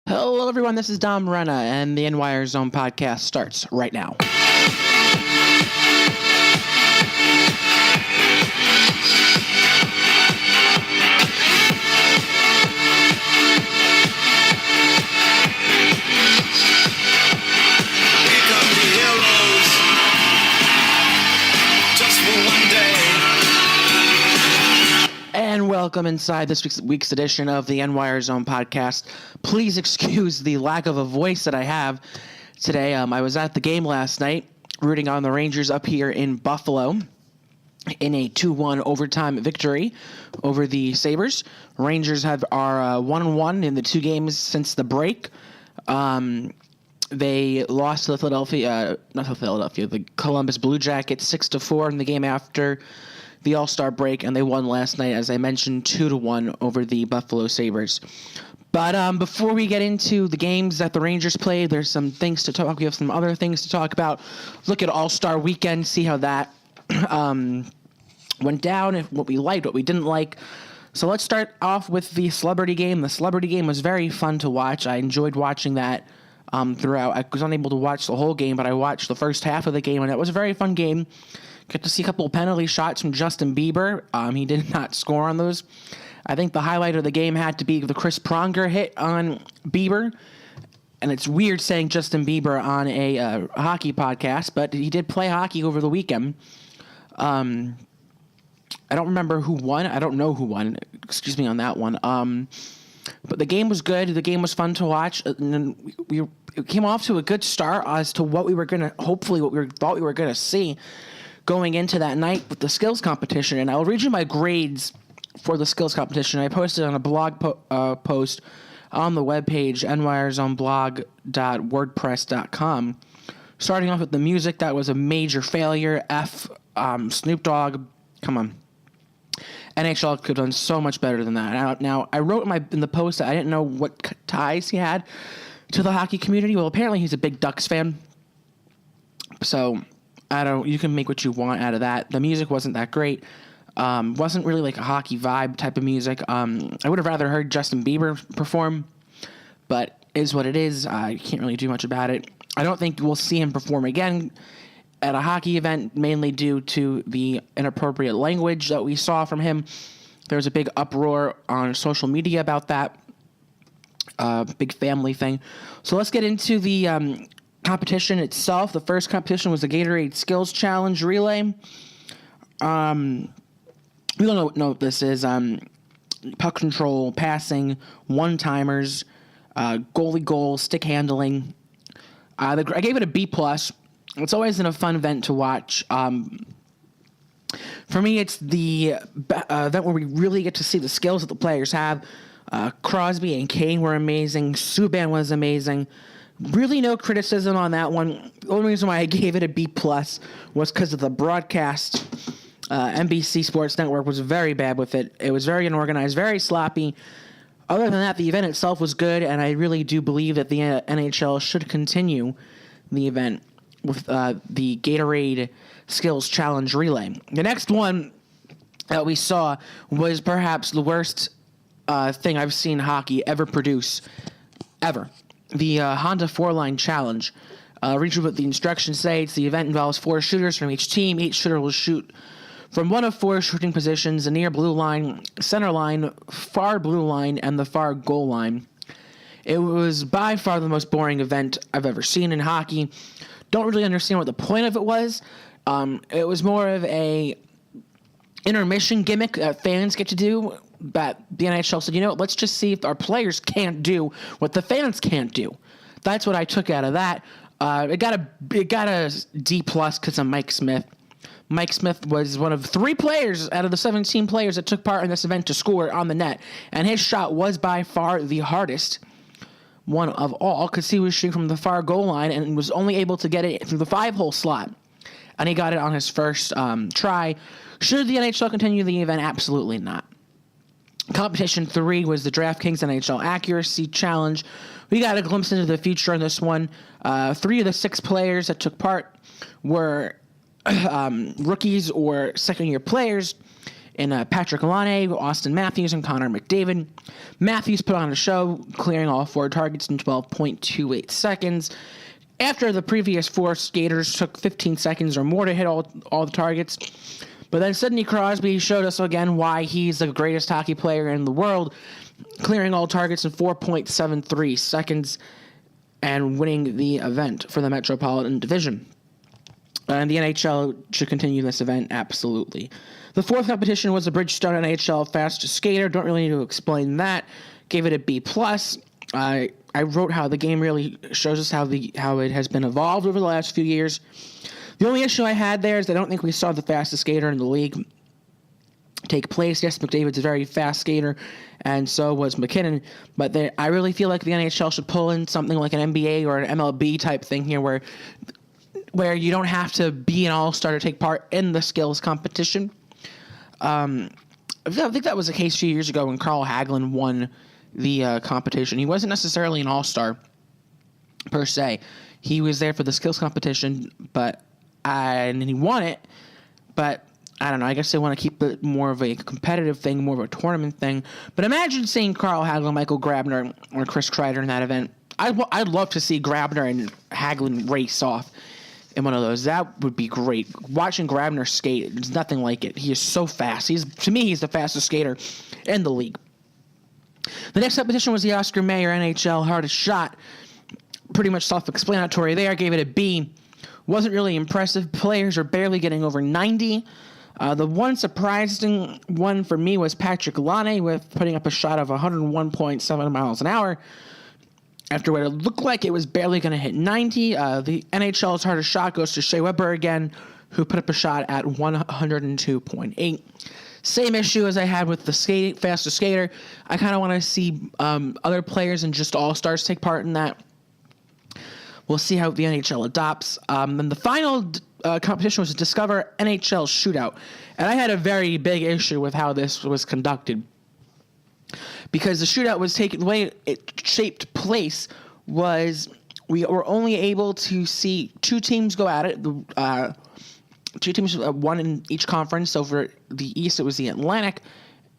Hello, everyone. This is Dom Renna, and the NYR Zone podcast starts right now. And welcome inside this week's edition of the NYR Zone podcast. Please excuse the lack of a voice that I have today. I was at the game last night, rooting on the Rangers up here in Buffalo in a 2-1 overtime victory over the Sabres. Rangers are 1-1 in the two games since the break. They lost to the Columbus Blue Jackets 6-4 in the game after the All Star break, and they won last night, as I mentioned, 2-1 over the Buffalo Sabres. But before we get into the games that the Rangers played, there's some things to talk. We have some other things to talk about. Look at All Star Weekend, see how that went down, what we liked, what we didn't like. So let's start off with the celebrity game. The celebrity game was very fun to watch. I enjoyed watching that throughout. I was unable to watch the whole game, but I watched the first half of the game, and it was a very fun game. Got to see a couple of penalty shots from Justin Bieber. He did not score on those. I think the highlight of the game had to be the Chris Pronger hit on Bieber. And it's weird saying Justin Bieber on a hockey podcast, but he did play hockey over the weekend. I don't remember who won. I don't know who won. Excuse me on that one. But the game was good. The game was fun to watch. And we came off to a good start as to what we were going to, hopefully what we thought we were going to see going into that night with the skills competition. And I'll read you my grades for the skills competition. I posted on a blog post on the webpage, nyrzonblog.wordpress.com. Starting off with the music, that was a major failure. Snoop Dogg, come on. NHL could have done so much better than that. Now I wrote in the post that I didn't know what ties he had to the hockey community. Well, apparently he's a big Ducks fan. So you can make what you want out of that. The music wasn't that great. Wasn't really like a hockey vibe type of music. I would have rather heard Justin Bieber perform, but is what it is. I can't really do much about it. I don't think we'll see him perform again at a hockey event, mainly due to the inappropriate language that we saw from him. There was a big uproar on social media about that. Big family thing. So let's get into the competition itself. The first competition was the Gatorade Skills Challenge Relay. We don't know what this is. Puck control, passing, one-timers, goalie goal, stick handling. I gave it a B+. It's always been a fun event to watch. For me, it's the event where we really get to see the skills that the players have. Crosby and Kane were amazing. Subban was amazing. Really no criticism on that one. The only reason why I gave it a B+ was because of the broadcast. NBC Sports Network was very bad with it. It was very unorganized, very sloppy. Other than that, the event itself was good, and I really do believe that the NHL should continue the event with the Gatorade Skills Challenge Relay. The next one that we saw was perhaps the worst thing I've seen hockey ever produce, ever. The Honda 4-Line Challenge. Read what the instructions say. The event involves 4 shooters from each team. Each shooter will shoot from one of 4 shooting positions: the near blue line, center line, far blue line, and the far goal line. It was by far the most boring event I've ever seen in hockey. Don't really understand what the point of it was. It was more of a intermission gimmick that fans get to do. But the NHL said, let's just see if our players can't do what the fans can't do. That's what I took out of that. It got a D+ because of Mike Smith. Mike Smith was one of 3 players out of the 17 players that took part in this event to score on the net, and his shot was by far the hardest one of all because he was shooting from the far goal line and was only able to get it through the 5-hole slot, and he got it on his first try. Should the NHL continue the event? Absolutely not. Competition 3 was the DraftKings NHL Accuracy Challenge. We got a glimpse into the future on this one. 3 of the 6 players that took part were rookies or second-year players in Patrick Laine, Austin Matthews, and Connor McDavid. Matthews put on a show, clearing all 4 targets in 12.28 seconds. After the previous 4 skaters took 15 seconds or more to hit all the targets. But then Sidney Crosby showed us again why he's the greatest hockey player in the world, clearing all targets in 4.73 seconds and winning the event for the Metropolitan Division. And the NHL should continue this event, absolutely. The 4th competition was the Bridgestone NHL Fastest Skater. Don't really need to explain that. Gave it a B+. I wrote how the game really shows us how it has been evolved over the last few years. The only issue I had there is I don't think we saw the fastest skater in the league take place. Yes, McDavid's a very fast skater, and so was McKinnon. But I really feel like the NHL should pull in something like an NBA or an MLB type thing here where you don't have to be an all-star to take part in the skills competition. I think that was the case a few years ago when Carl Hagelin won the competition. He wasn't necessarily an all-star per se. He was there for the skills competition, and he won it. But I don't know. I guess they want to keep it more of a competitive thing, more of a tournament thing. But imagine seeing Carl Hagelin, Michael Grabner, or Chris Kreider in that event. I'd love to see Grabner and Hagelin race off in one of those. That would be great. Watching Grabner skate, there's nothing like it. He is so fast. To me, he's the fastest skater in the league. The next competition was the Oscar Mayer NHL Hardest Shot. Pretty much self-explanatory there. I gave it a B. Wasn't really impressive. Players are barely getting over 90. The one surprising one for me was Patrick Laine with putting up a shot of 101.7 miles an hour. After what it looked like it was barely going to hit 90. The NHL's Hardest Shot goes to Shea Weber again, who put up a shot at 102.8. Same issue as I had with the fastest skater. I kind of want to see other players and just all-stars take part in that. We'll see how the NHL adopts. And the final competition was to Discover NHL Shootout. And I had a very big issue with how this was conducted. Because the shootout was taken, the way it shaped place was we were only able to see 2 teams go at it. 2 teams, one in each conference. So for the East, it was the Atlantic.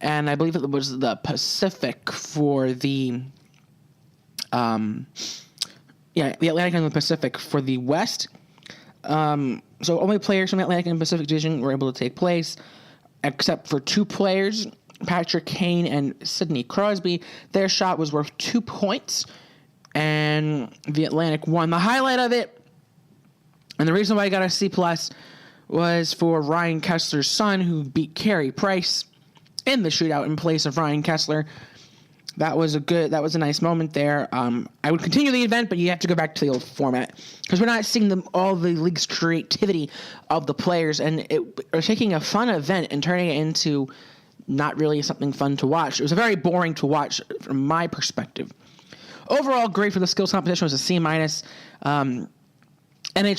And I believe it was the Pacific for the... the Atlantic and the Pacific for the West. So only players from the Atlantic and Pacific Division were able to take place, except for 2 players, Patrick Kane and Sidney Crosby. Their shot was worth 2 points, and the Atlantic won. The highlight of it, and the reason why I got a C+, was for Ryan Kessler's son, who beat Carey Price in the shootout in place of Ryan Kessler. That was a nice moment there. I would continue the event, but you have to go back to the old format because we're not seeing all the league's creativity of the players, and we're taking a fun event and turning it into not really something fun to watch. It was very boring to watch from my perspective. Overall, great for the skills competition was a C-. NHL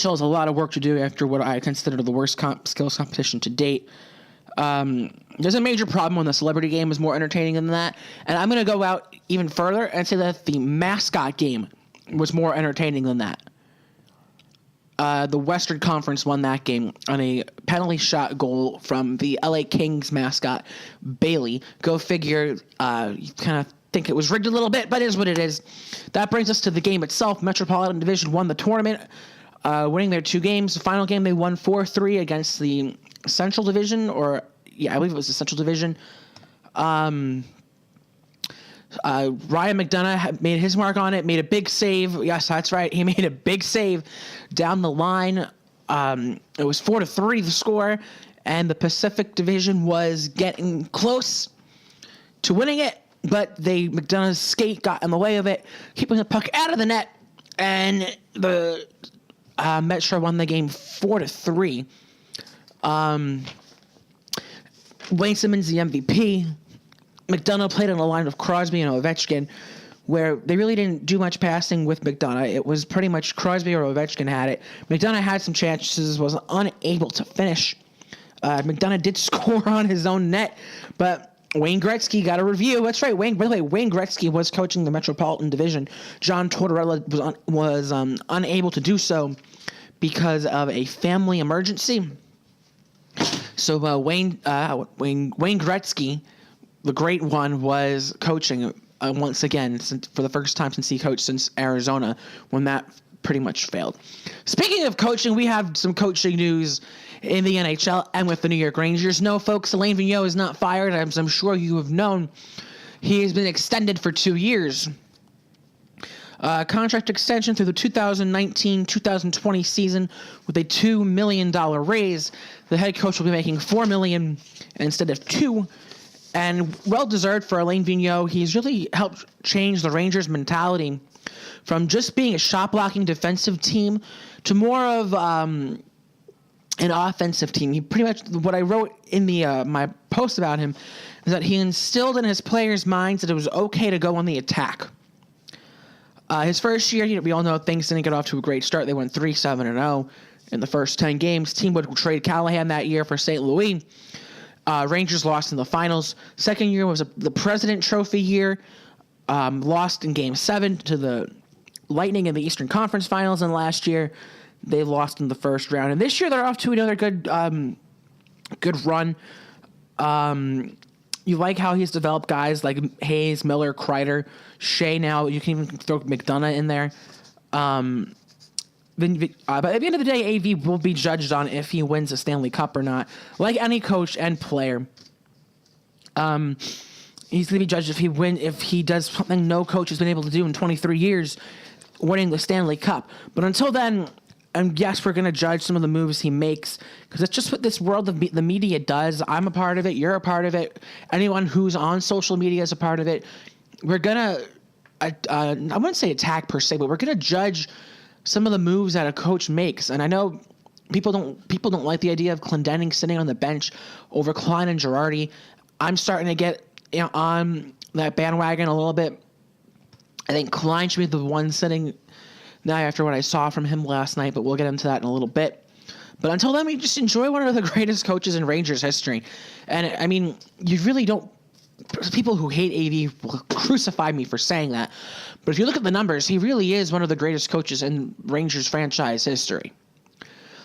has a lot of work to do after what I consider the worst skills competition to date. There's a major problem when the celebrity game is more entertaining than that. And I'm going to go out even further and say that the mascot game was more entertaining than that. The Western Conference won that game on a penalty shot goal from the LA Kings mascot, Bailey. Go figure, you kind of think it was rigged a little bit, but it is what it is. That brings us to the game itself. Metropolitan Division won the tournament, winning their 2 games. The final game, they won 4-3 against the Central Division, I believe it was the Central Division. Ryan McDonough made his mark on it, made a big save. Yes, that's right. He made a big save down the line. It was 4-3 the score, and the Pacific Division was getting close to winning it, but McDonough's skate got in the way of it, keeping the puck out of the net, and the Metro won the game 4-3. Wayne Simmons, the MVP. McDonough played on a line of Crosby and Ovechkin, where they really didn't do much passing with McDonough. It was pretty much Crosby or Ovechkin had it. McDonough had some chances, was unable to finish. McDonough did score on his own net, but Wayne Gretzky got a review. That's right. By the way, Wayne Gretzky was coaching the Metropolitan Division. John Tortorella was unable to do so because of a family emergency. So Wayne Gretzky, the great one, was coaching once again for the first time since he coached since Arizona, when that pretty much failed. Speaking of coaching, we have some coaching news in the NHL and with the New York Rangers. No, folks, Alain Vigneault is not fired, as I'm sure you have known. He has been extended for 2 years. Contract extension through the 2019-2020 season with a $2 million raise. The head coach will be making $4 million instead of $2 million. And well-deserved for Alain Vigneault. He's really helped change the Rangers' mentality from just being a shot-blocking defensive team to more of an offensive team. He pretty much, what I wrote in the my post about him is that he instilled in his players' minds that it was okay to go on the attack. His first year, we all know things didn't get off to a great start. They went 3-7-0 in the first 10 games. Team would trade Callahan that year for St. Louis. Rangers lost in the finals. Second year was the President Trophy year. Lost in Game 7 to the Lightning in the Eastern Conference Finals. And last year, they lost in the first round. And this year, they're off to another good run. You like how he's developed guys like Hayes, Miller, Kreider, Shea. Now you can even throw McDonough in there. But at the end of the day, AV will be judged on if he wins a Stanley Cup or not. Like any coach and player, he's going to be judged if he does something no coach has been able to do in 23 years, winning the Stanley Cup. But until then, and yes, we're going to judge some of the moves he makes because it's just what this world of the media does. I'm a part of it. You're a part of it. Anyone who's on social media is a part of it. We're going to, I wouldn't say attack per se, but we're going to judge some of the moves that a coach makes. And I know people don't like the idea of Clendening sitting on the bench over Klein and Girardi. I'm starting to get on that bandwagon a little bit. I think Klein should be the one sitting now after what I saw from him last night, but we'll get into that in a little bit. But until then, we just enjoy one of the greatest coaches in Rangers history. And, I mean, you really don't – people who hate AV will crucify me for saying that. But if you look at the numbers, he really is one of the greatest coaches in Rangers franchise history.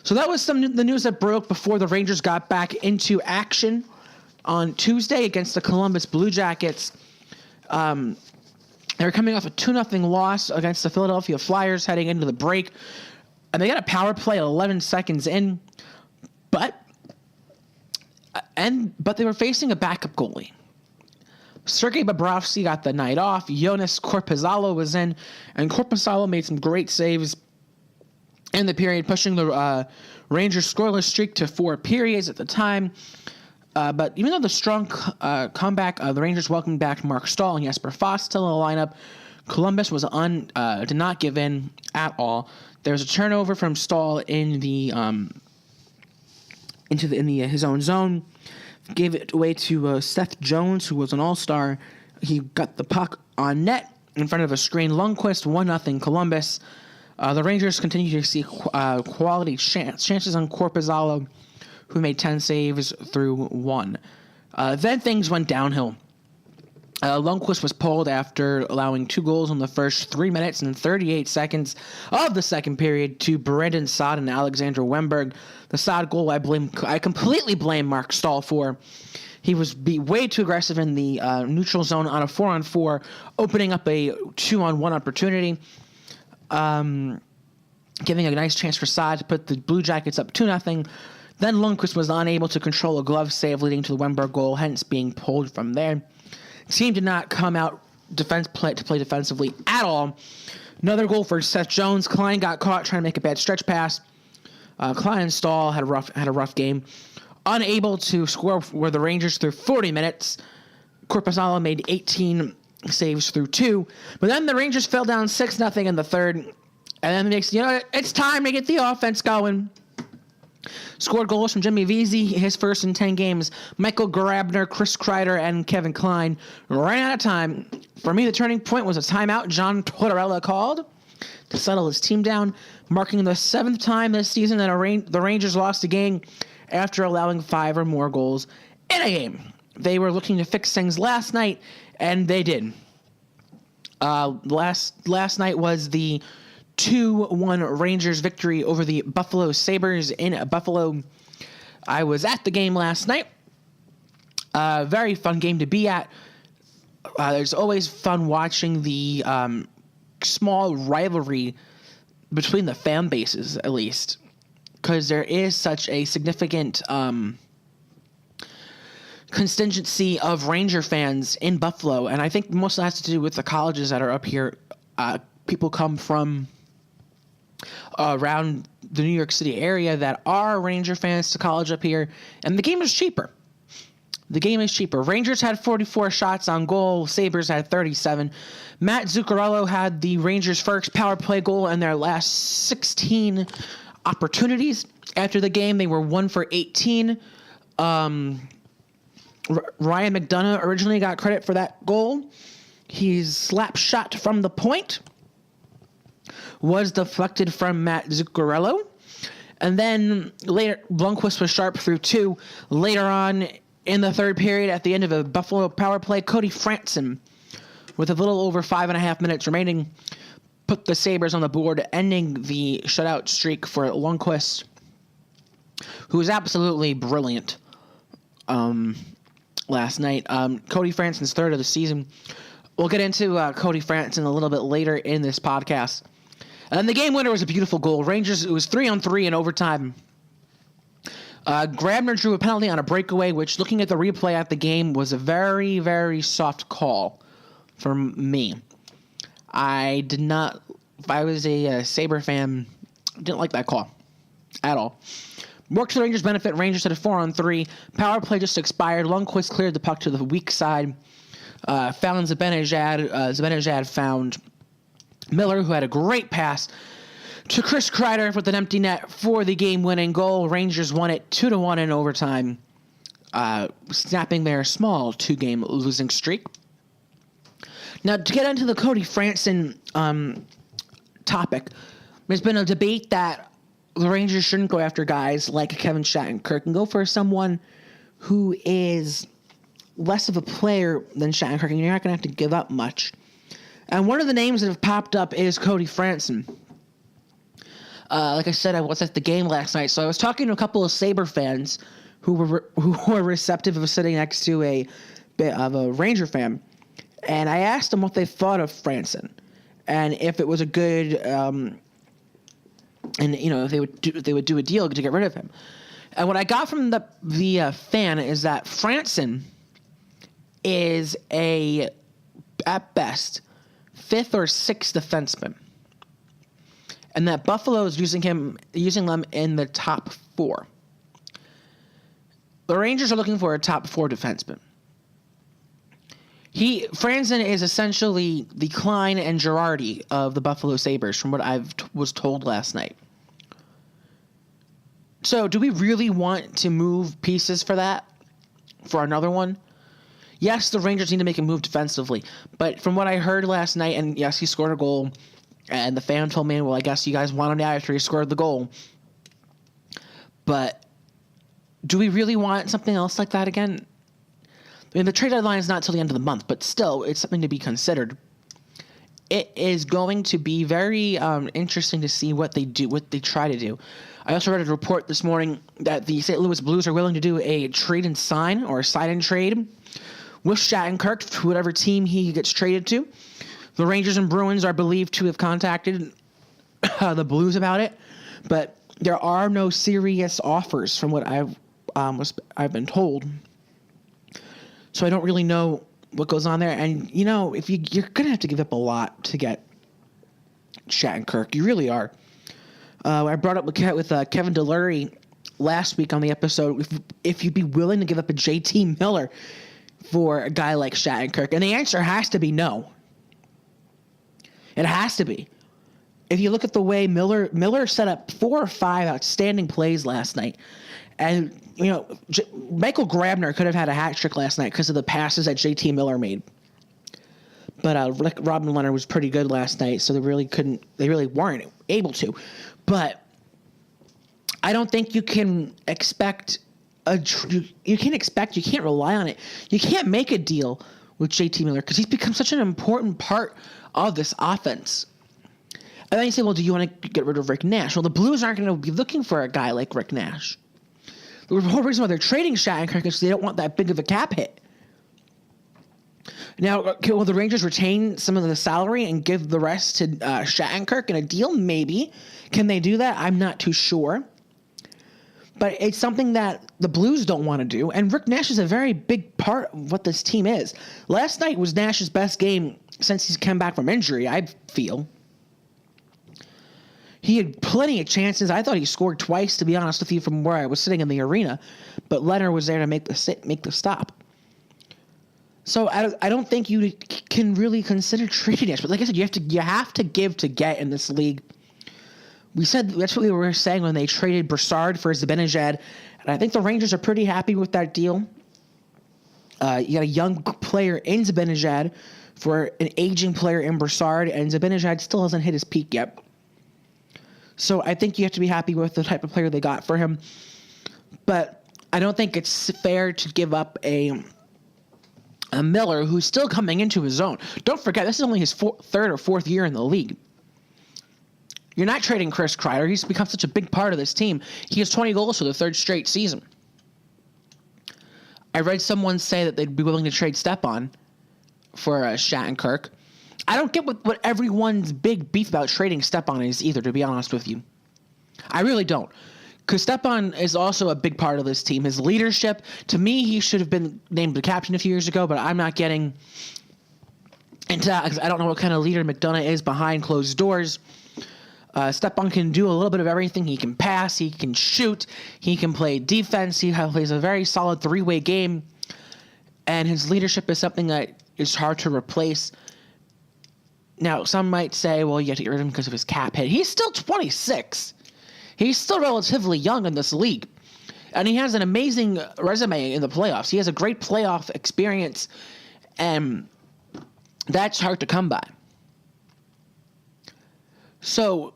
So that was the news that broke before the Rangers got back into action on Tuesday against the Columbus Blue Jackets. They were coming off a 2-0 loss against the Philadelphia Flyers heading into the break. And they got a power play at 11 seconds in. But they were facing a backup goalie. Sergei Bobrovsky got the night off. Jonas Korpisalo was in. And Korpisalo made some great saves in the period, pushing the Rangers scoreless streak to 4 periods at the time. But even though the strong comeback, the Rangers welcomed back Mark Stahl and Jesper Fast still in the lineup, Columbus did not give in at all. There was a turnover from Stahl in the his own zone, gave it away to Seth Jones, who was an All-Star. He got the puck on net in front of a screen. Lundqvist 1-0 Columbus. The Rangers continue to see quality chances on Korpisalo, who made 10 saves through 1. Then things went downhill. Lundqvist was pulled after allowing 2 goals in the first 3 minutes and 38 seconds of the second period to Brandon Saad and Alexander Wennberg. The Saad goal I completely blame Mark Stahl for. He was way too aggressive in the neutral zone on a 4-on-4, opening up a 2-on-1 opportunity, giving a nice chance for Saad to put the Blue Jackets up 2-0. Then Lundqvist was unable to control a glove save, leading to the Wennberg goal, hence being pulled from there. Team did not come out to play defensively at all. Another goal for Seth Jones. Klein got caught trying to make a bad stretch pass. Klein and Stahl had a rough game. Unable to score were the Rangers through 40 minutes. Korpisalo made 18 saves through 2. But then the Rangers fell down 6-0 in the third. And then it's time to get the offense going. Scored goals from Jimmy Vesey, his first in 10 games. Michael Grabner, Chris Kreider, and Kevin Klein ran out of time. For me, the turning point was a timeout John Tortorella called to settle his team down, marking the 7th time this season that the Rangers lost a game after allowing 5 or more goals in a game. They were looking to fix things last night, and they did. Last night was the 2-1 Rangers victory over the Buffalo Sabres in Buffalo. I was at the game last night. Very fun game to be at. There's always fun watching the small rivalry between the fan bases, at least, because there is such a significant contingency of Ranger fans in Buffalo, and I think most of that has to do with the colleges that are up here. People come from around the New York City area that are Ranger fans to college up here, and the game is cheaper. Rangers had 44 shots on goal. Sabres had 37. Matt Zuccarello had the Rangers' first power play goal in their last 16 opportunities. After the game, they were 1 for 18. Ryan McDonough originally got credit for that goal. His slap shot from the point was deflected from Matt Zuccarello. And then later, Blomqvist was sharp through 2. Later on in the third period, at the end of a Buffalo power play, Cody Franson, with a little over 5.5 minutes remaining, put the Sabres on the board, ending the shutout streak for Lundqvist, who was absolutely brilliant last night. Cody Franson's third of the season. We'll get into Cody Franson a little bit later in this podcast. And the game winner was a beautiful goal. Rangers, it was 3-on-3 in overtime. Grabner drew a penalty on a breakaway, which, looking at the replay at the game, was a very, very soft call for me. I did not, if I was a Sabre fan, didn't like that call at all. Worked to the Rangers' benefit. Rangers had a 4-on-3. Power play just expired. Lundqvist cleared the puck to the weak side. Found Zibanejad. Zibanejad found Miller, who had a great pass to Chris Kreider with an empty net for the game-winning goal. Rangers won it 2-1 in overtime, snapping their small 2-game losing streak. Now, to get into the Cody Franson topic, there's been a debate that the Rangers shouldn't go after guys like Kevin Shattenkirk and go for someone who is less of a player than Shattenkirk, and you're not going to have to give up much. And one of the names that have popped up is Cody Franson. Like I said, I was at the game last night, so I was talking to a couple of Sabre fans who were receptive of sitting next to a Ranger fan, and I asked them what they thought of Franson, and if it was a good, and if they would do a deal to get rid of him. And what I got from the fan is that Franson is at best, 5th or 6th defenseman. And that Buffalo is using them in the top 4. The Rangers are looking for a top 4 defenseman. Franson is essentially the Klein and Girardi of the Buffalo Sabres, from what I was told last night. So, do we really want to move pieces for that? For another one? Yes, the Rangers need to make a move defensively, but from what I heard last night, and yes, he scored a goal. And the fan told me, well, I guess you guys want him out after he scored the goal. But do we really want something else like that again? I mean, the trade deadline is not till the end of the month, but still, it's something to be considered. It is going to be very interesting to see what they try to do. I also read a report this morning that the St. Louis Blues are willing to do a trade and sign, or a sign and trade, with Shattenkirk to whatever team he gets traded to. The Rangers and Bruins are believed to have contacted the Blues about it, but there are no serious offers from what I've been told. So I don't really know what goes on there. And if you're gonna have to give up a lot to get Shattenkirk, you really are. I brought up with Kevin Delury last week on the episode if you'd be willing to give up a JT Miller for a guy like Shattenkirk, and the answer has to be no. It has to be. If you look at the way Miller set up 4 or 5 outstanding plays last night, and Michael Grabner could have had a hat trick last night because of the passes that JT Miller made. But Robin Leonard was pretty good last night, so they really weren't able to. But I don't think you can expect you can't rely on it. You can't make a deal with JT Miller because he's become such an important part of this offense. And then you say, well, do you want to get rid of Rick Nash? Well, the Blues aren't going to be looking for a guy like Rick Nash. The whole reason why they're trading Shattenkirk is they don't want that big of a cap hit. Now, will the Rangers retain some of the salary and give the rest to Shattenkirk in a deal? Maybe. Can they do that? I'm not too sure. But it's something that the Blues don't want to do. And Rick Nash is a very big part of what this team is. Last night was Nash's best game since he's come back from injury, I feel. He had plenty of chances. I thought he scored twice, to be honest with you, from where I was sitting in the arena. But Leonard was there to make the stop. So I don't think you can really consider trading Nash. But like I said, you have to give to get in this league. We said that's what we were saying when they traded Brassard for Zibanejad, and I think the Rangers are pretty happy with that deal. You got a young player in Zibanejad for an aging player in Brassard, and Zibanejad still hasn't hit his peak yet. So I think you have to be happy with the type of player they got for him. But I don't think it's fair to give up a Miller who's still coming into his own. Don't forget, this is only his third or fourth year in the league. You're not trading Chris Kreider. He's become such a big part of this team. He has 20 goals for the third straight season. I read someone say that they'd be willing to trade Stepan for Shattenkirk. I don't get what everyone's big beef about trading Stepan is either, to be honest with you. I really don't. Because Stepan is also a big part of this team. His leadership, to me, he should have been named the captain a few years ago, but I'm not getting into that because I don't know what kind of leader McDonough is behind closed doors. Stepan can do a little bit of everything. He can pass. He can shoot. He can play defense. He plays a very solid three-way game. And his leadership is something that is hard to replace. Now, some might say, well, you have to get rid of him because of his cap hit. He's still 26. He's still relatively young in this league. And he has an amazing resume in the playoffs. He has a great playoff experience. And that's hard to come by. So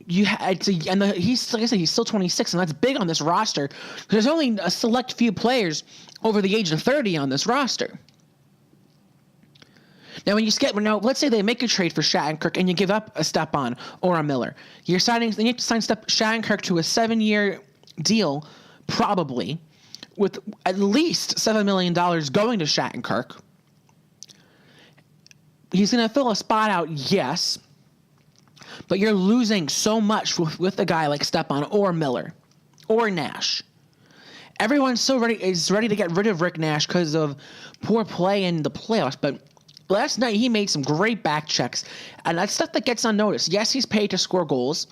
he's like I said, he's still 26, and that's big on this roster. There's only a select few players over the age of 30 on this roster. Now, let's say they make a trade for Shattenkirk, and you give up a Stepan or a Miller. You have to sign Shattenkirk to a 7-year deal, probably, with at least $7 million going to Shattenkirk. He's going to fill a spot out, yes. But you're losing so much with a guy like Stepan or Miller or Nash. Everyone is ready to get rid of Rick Nash because of poor play in the playoffs. But last night he made some great back checks, and that's stuff that gets unnoticed. Yes, he's paid to score goals.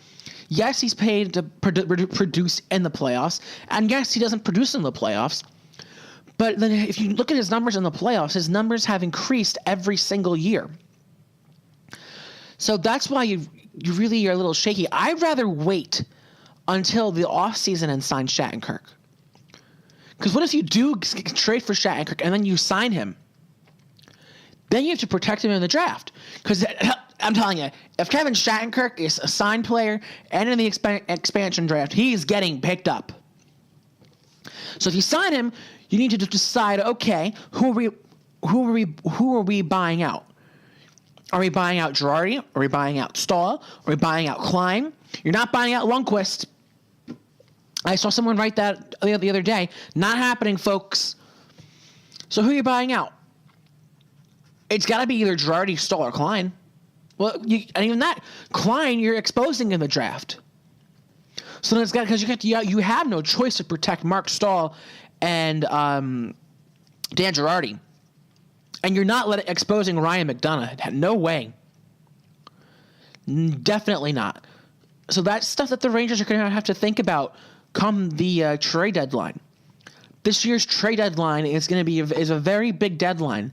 Yes, he's paid to produce in the playoffs. And yes, he doesn't produce in the playoffs. But then if you look at his numbers in the playoffs, his numbers have increased every single year. So that's why you really are a little shaky. I'd rather wait until the offseason and sign Shattenkirk. Because what if you do trade for Shattenkirk and then you sign him? Then you have to protect him in the draft. Because I'm telling you, if Kevin Shattenkirk is a signed player and in the expansion draft, he's getting picked up. So if you sign him, you need to decide, okay, who are we buying out? Are we buying out Girardi? Are we buying out Stahl? Are we buying out Klein? You're not buying out Lundqvist. I saw someone write that the other day. Not happening, folks. So who are you buying out? It's got to be either Girardi, Stahl, or Klein. Well, and even that, Klein, you're exposing in the draft. So then it's got because you have no choice to protect Mark Stahl and Dan Girardi. And you're not exposing Ryan McDonough. No way. Definitely not. So that's stuff that the Rangers are going to have to think about come the trade deadline. This year's trade deadline is going to be is a very big deadline.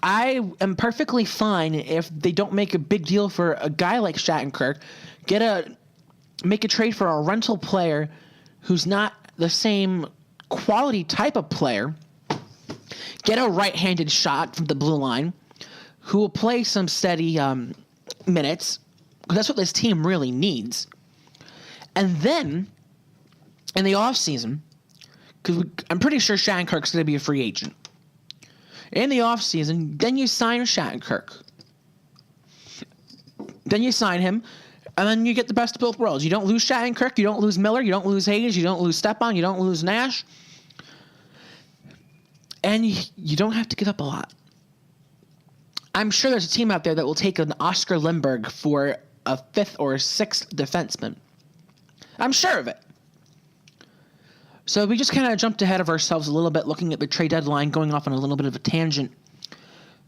I am perfectly fine if they don't make a big deal for a guy like Shattenkirk. Make a trade for a rental player who's not the same quality type of player. Get a right-handed shot from the blue line who will play some steady minutes, because that's what this team really needs. And then, in the offseason, because I'm pretty sure Shattenkirk's going to be a free agent. In the offseason, then you sign Shattenkirk. Then you sign him, And then you get the best of both worlds. You don't lose Shattenkirk, you don't lose Miller, you don't lose Hayes, you don't lose Stepan, you don't lose Nash. And you don't have to give up a lot. I'm sure there's a team out there that will take an Oscar Lindbergh for a 5th or 6th defenseman. I'm sure of it. So we just kind of jumped ahead of ourselves a little bit, looking at the trade deadline, going off on a little bit of a tangent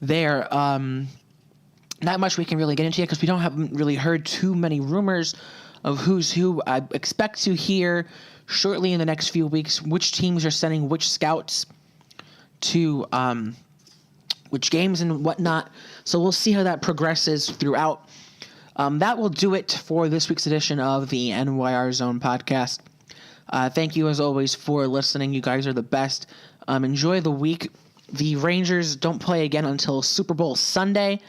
there. Not much we can really get into yet because we haven't really heard too many rumors of who's who. I expect to hear shortly in the next few weeks which teams are sending which scouts to which games and whatnot. So we'll see how that progresses throughout. That will do it for this week's edition of the NYR Zone podcast. Thank you, as always, for listening. You guys are the best. Enjoy the week. The Rangers don't play again until Super Bowl Sunday.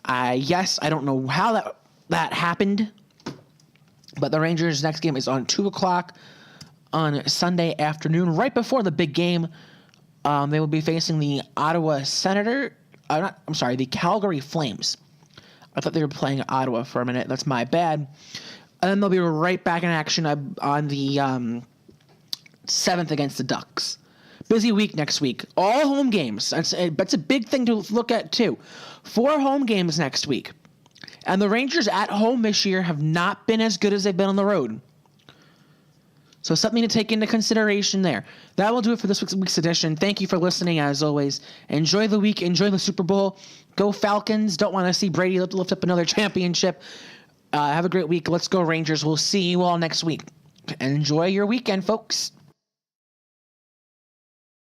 Yes, I don't know how that happened, but the Rangers' next game is on 2 o'clock on Sunday afternoon, right before the big game. They will be facing the the Calgary Flames. I thought they were playing Ottawa for a minute. That's my bad. And then they'll be right back in action on the 7th against the Ducks. Busy week next week. All home games. That's a big thing to look at, too. 4 home games next week. And the Rangers at home this year have not been as good as they've been on the road. So something to take into consideration there. That will do it for this week's edition. Thank you for listening, as always. Enjoy the week. Enjoy the Super Bowl. Go Falcons. Don't want to see Brady lift up another championship. Have a great week. Let's go Rangers. We'll see you all next week. Enjoy your weekend, folks.